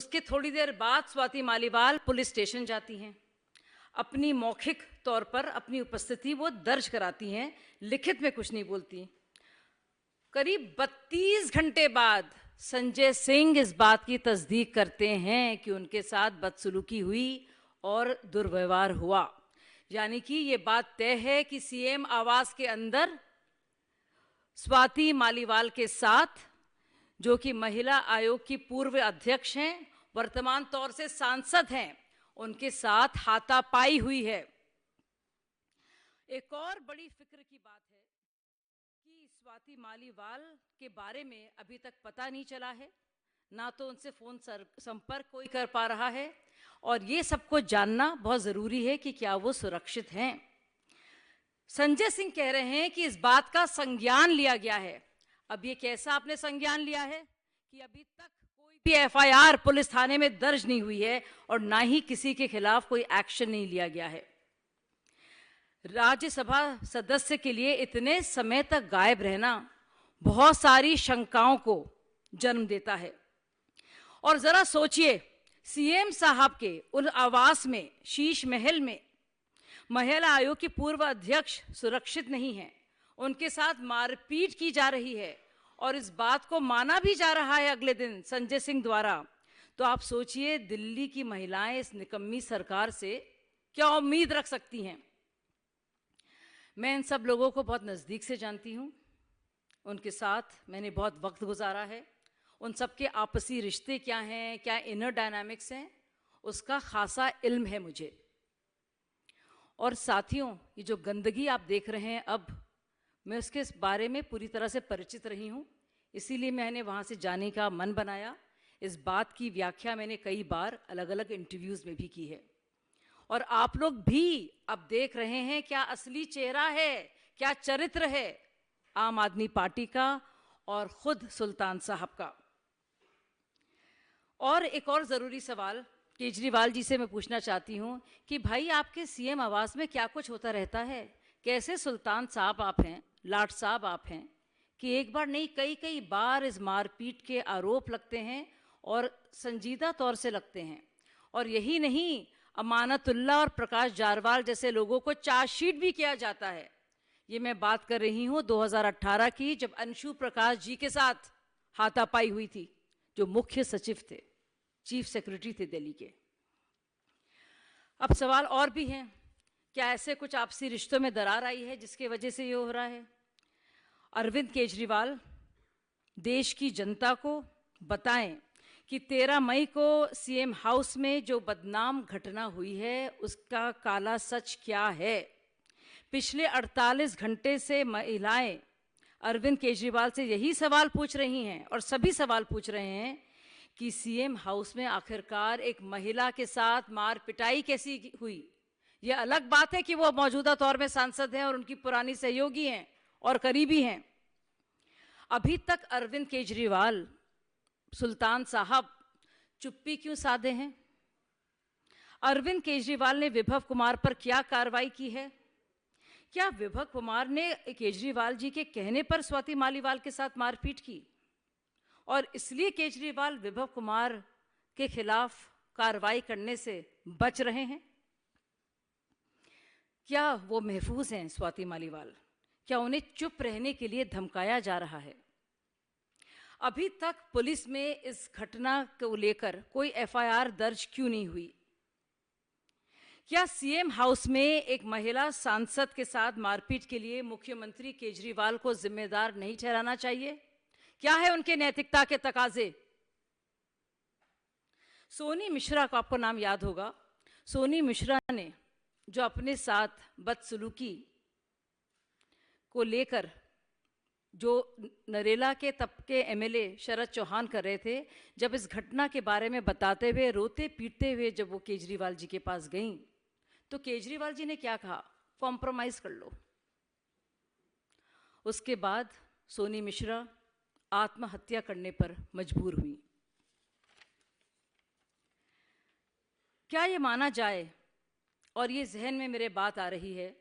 उसके थोड़ी देर बाद स्वाति मालीवाल पुलिस स्टेशन जाती हैं। अपनी मौखिक तौर पर अपनी उपस्थिति वो दर्ज कराती हैं, लिखित में कुछ नहीं बोलती। करीब 32 घंटे बाद संजय सिंह इस बात की तस्दीक करते हैं कि उनके साथ बदसलूकी हुई और दुर्व्यवहार हुआ। यानी कि ये बात तय है कि सीएम आवास के अंदर स्वाति मालीवाल के साथ, जो कि महिला आयोग की पूर्व अध्यक्ष हैं, वर्तमान तौर से सांसद हैं, उनके साथ हाथापाई हुई है। एक और बड़ी फिक्र की बात है कि स्वाति मालीवाल के बारे में अभी तक पता नहीं चला है, ना तो उनसे फोन संपर्क कोई कर पा रहा है, और ये सबको जानना बहुत जरूरी है कि क्या वो सुरक्षित हैं। संजय सिंह कह रहे हैं कि इस बात का संज्ञान लिया गया है। अब ये कैसा आपने संज्ञान लिया है कि अभी तक कोई भी एफआईआर पुलिस थाने में दर्ज नहीं हुई है और ना ही किसी के खिलाफ कोई एक्शन नहीं लिया गया है। राज्यसभा सदस्य के लिए इतने समय तक गायब रहना बहुत सारी शंकाओं को जन्म देता है। और जरा सोचिए, सीएम साहब के उन आवास में, शीश महल में, महिला आयोग की पूर्व अध्यक्ष सुरक्षित नहीं है, उनके साथ मारपीट की जा रही है और इस बात को माना भी जा रहा है अगले दिन संजय सिंह द्वारा। तो आप सोचिए, दिल्ली की महिलाएं इस निकम्मी सरकार से क्या उम्मीद रख सकती हैं। मैं इन सब लोगों को बहुत नज़दीक से जानती हूँ, उनके साथ मैंने बहुत वक्त गुजारा है। उन सब के आपसी रिश्ते क्या हैं, क्या इनर डायनामिक्स हैं, उसका खासा इल्म है मुझे। और साथियों, ये जो गंदगी आप देख रहे हैं, अब मैं उसके इस बारे में पूरी तरह से परिचित रही हूँ, इसीलिए मैंने वहाँ से जाने का मन बनाया। इस बात की व्याख्या मैंने कई बार अलग अलग इंटरव्यूज़ में भी की है। और आप लोग भी अब देख रहे हैं क्या असली चेहरा है, क्या चरित्र है आम आदमी पार्टी का और खुद सुल्तान साहब का। और एक और ज़रूरी सवाल केजरीवाल जी से मैं पूछना चाहती हूँ कि भाई, आपके सीएम आवास में क्या कुछ होता रहता है? कैसे सुल्तान साहब आप हैं, लाट साहब आप हैं कि एक बार नहीं कई कई बार इस मारपीट के आरोप लगते हैं और संजीदा तौर से लगते हैं। और यही नहीं, अमानतुल्लाह और प्रकाश जारवाल जैसे लोगों को चार्जशीट भी किया जाता है। ये मैं बात कर रही हूँ 2018 की, जब अंशु प्रकाश जी के साथ हाथापाई हुई थी, जो मुख्य सचिव थे, चीफ सेक्रेटरी थे दिल्ली के। अब सवाल और भी हैं, क्या ऐसे कुछ आपसी रिश्तों में दरार आई है जिसके वजह से ये हो रहा है? अरविंद केजरीवाल देश की जनता को बताएं कि 13 मई को सीएम हाउस में जो बदनाम घटना हुई है, उसका काला सच क्या है। पिछले 48 घंटे से महिलाएं अरविंद केजरीवाल से यही सवाल पूछ रही हैं, और सभी सवाल पूछ रहे हैं कि सीएम हाउस में आखिरकार एक महिला के साथ मार पिटाई कैसी हुई। यह अलग बात है कि वो मौजूदा दौर में सांसद हैं और उनकी पुरानी सहयोगी हैं और करीबी हैं। अभी तक अरविंद केजरीवाल, सुल्तान साहब, चुप्पी क्यों साधे हैं? अरविंद केजरीवाल ने विभव कुमार पर क्या कार्रवाई की है? क्या विभव कुमार ने केजरीवाल जी के कहने पर स्वाति मालीवाल के साथ मारपीट की और इसलिए केजरीवाल विभव कुमार के खिलाफ कार्रवाई करने से बच रहे हैं? क्या वो महफूज हैं स्वाति मालीवाल? क्या उन्हें चुप रहने के लिए धमकाया जा रहा है? अभी तक पुलिस में इस घटना को लेकर कोई एफआईआर दर्ज क्यों नहीं हुई? क्या सीएम हाउस में एक महिला सांसद के साथ मारपीट के लिए मुख्यमंत्री केजरीवाल को जिम्मेदार नहीं ठहराना चाहिए? क्या है उनके नैतिकता के तकाजे? सोनी मिश्रा को आपको नाम याद होगा। सोनी मिश्रा ने जो अपने साथ बदसलूकी को लेकर जो नरेला के तब के एमएलए शरद चौहान कर रहे थे, जब इस घटना के बारे में बताते हुए रोते पीटते हुए जब वो केजरीवाल जी के पास गईं, तो केजरीवाल जी ने क्या कहा? कॉम्प्रोमाइज कर लो। उसके बाद सोनी मिश्रा आत्महत्या करने पर मजबूर हुई। क्या ये माना जाए, और ये जहन में मेरे बात आ रही है,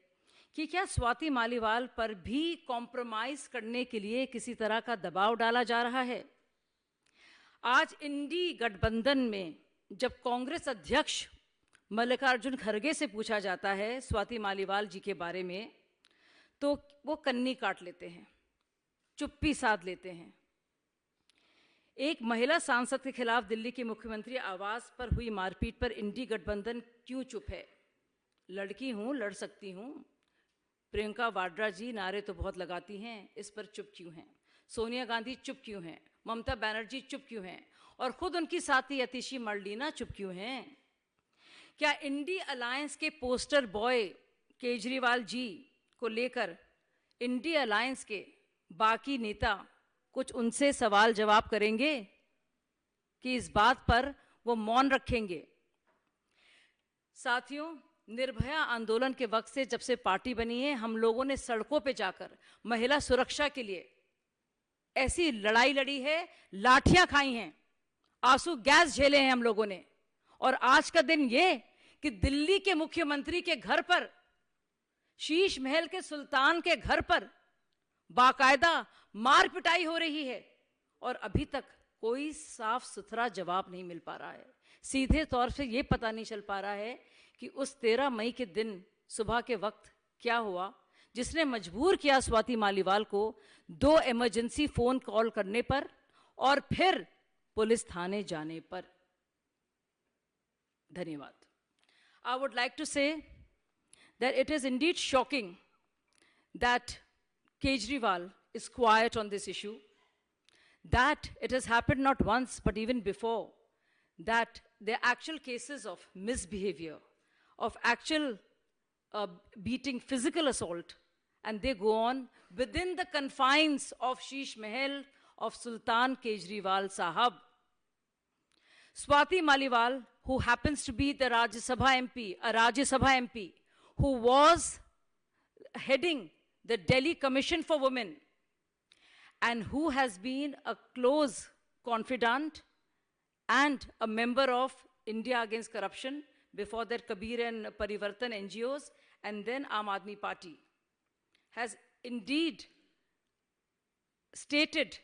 कि क्या स्वाति मालीवाल पर भी कॉम्प्रोमाइज करने के लिए किसी तरह का दबाव डाला जा रहा है? आज इंडी गठबंधन में जब कांग्रेस अध्यक्ष मल्लिकार्जुन खड़गे से पूछा जाता है स्वाति मालीवाल जी के बारे में, तो वो कन्नी काट लेते हैं, चुप्पी साध लेते हैं। एक महिला सांसद के खिलाफ दिल्ली के मुख्यमंत्री आवास पर हुई मारपीट पर इंडी गठबंधन क्यों चुप है? लड़की हूं, लड़ सकती हूं। प्रियंका वाड्रा जी नारे तो बहुत लगाती हैं, इस पर चुप क्यों हैं? सोनिया गांधी चुप क्यों हैं? ममता बनर्जी चुप क्यों हैं? और खुद उनकी साथी अतिशी मर्लिना चुप क्यों हैं? क्या इंडी अलायंस के पोस्टर बॉय केजरीवाल जी को लेकर इंडी अलायंस के बाकी नेता कुछ उनसे सवाल जवाब करेंगे कि इस बात पर वो मौन रखेंगे? साथियों, निर्भया आंदोलन के वक्त से जब से पार्टी बनी है, हम लोगों ने सड़कों पे जाकर महिला सुरक्षा के लिए ऐसी लड़ाई लड़ी है, लाठियां खाई हैं, आंसू गैस झेले हैं हम लोगों ने। और आज का दिन ये कि दिल्ली के मुख्यमंत्री के घर पर, शीश महल के सुल्तान के घर पर बाकायदा मार पिटाई हो रही है और अभी तक कोई साफ सुथरा जवाब नहीं मिल पा रहा है। सीधे तौर से ये पता नहीं चल पा रहा है कि उस 13 मई के दिन सुबह के वक्त क्या हुआ जिसने मजबूर किया स्वाति मालीवाल को 2 इमरजेंसी फोन कॉल करने पर और फिर पुलिस थाने जाने पर। धन्यवाद। I would like to say that it is indeed shocking that Kejriwal is quiet on this issue, that it has happened not once but even before, that there are actual cases of misbehavior, of actual beating, physical assault, and they go on within the confines of Sheesh Mahal of Sultan Kejriwal Sahab. Swati Maliwal, who happens to be the Rajya Sabha MP, a Rajya Sabha MP, who was heading the Delhi Commission for Women, and who has been a close confidant and a member of India Against Corruption, before that Kabir and Parivartan NGOs, and then Aam Aadmi Party, has indeed stated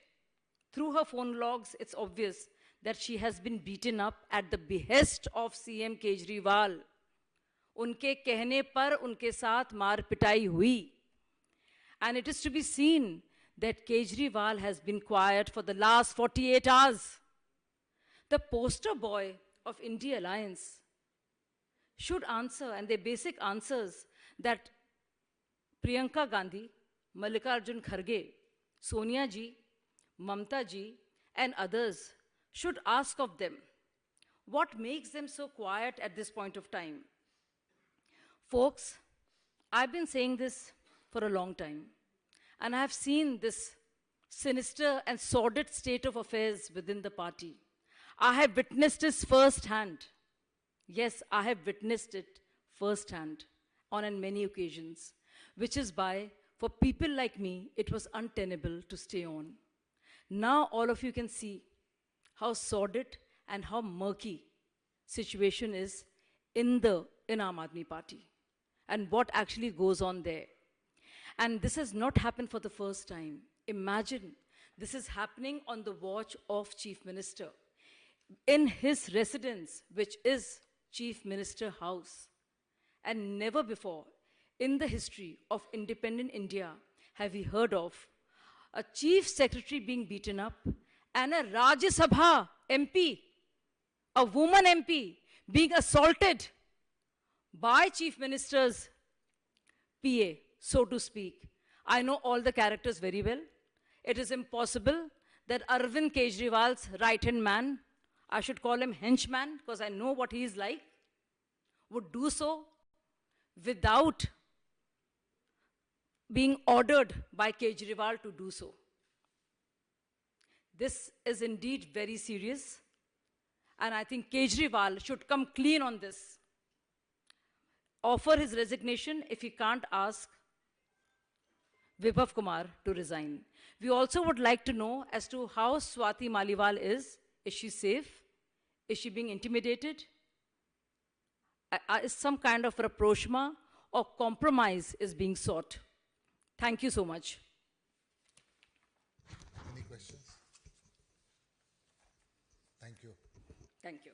through her phone logs, it's obvious, that she has been beaten up at the behest of CM Kejriwal. उनके कहने पर उनके साथ मार पिटाई हुई. And it is to be seen that Kejriwal has been quiet for the last 48 hours. The poster boy of India Alliance should answer, and their basic answers that Priyanka Gandhi, Mallikarjun Kharge, Sonia ji, Mamta ji, and others should ask of them, what makes them so quiet at this point of time? Folks, I've been saying this for a long time, and I have seen this sinister and sordid state of affairs within the party. I have witnessed this firsthand. Yes, I have witnessed it firsthand on many occasions, which is why, for people like me, it was untenable to stay on. Now all of you can see how sordid and how murky situation is in Aam Aadmi Party and what actually goes on there. And this has not happened for the first time. Imagine this is happening on the watch of Chief Minister in his residence, which is Chief Minister House. And never before in the history of independent India have we heard of a chief secretary being beaten up and a Rajya Sabha MP, a woman MP, being assaulted by Chief Minister's PA, so to speak. I know all the characters very well. It is impossible that Arvind Kejriwal's right-hand man, I should call him henchman because I know what he is like, would do so without being ordered by Kejriwal to do so. This is indeed very serious, and I think Kejriwal should come clean on this. Offer his resignation if he can't ask Vibhav Kumar to resign. We also would like to know as to how Swati Maliwal is. Is she safe? Is she being intimidated? Is some kind of rapprochement or compromise is being sought? Thank you so much. Any questions? Thank you.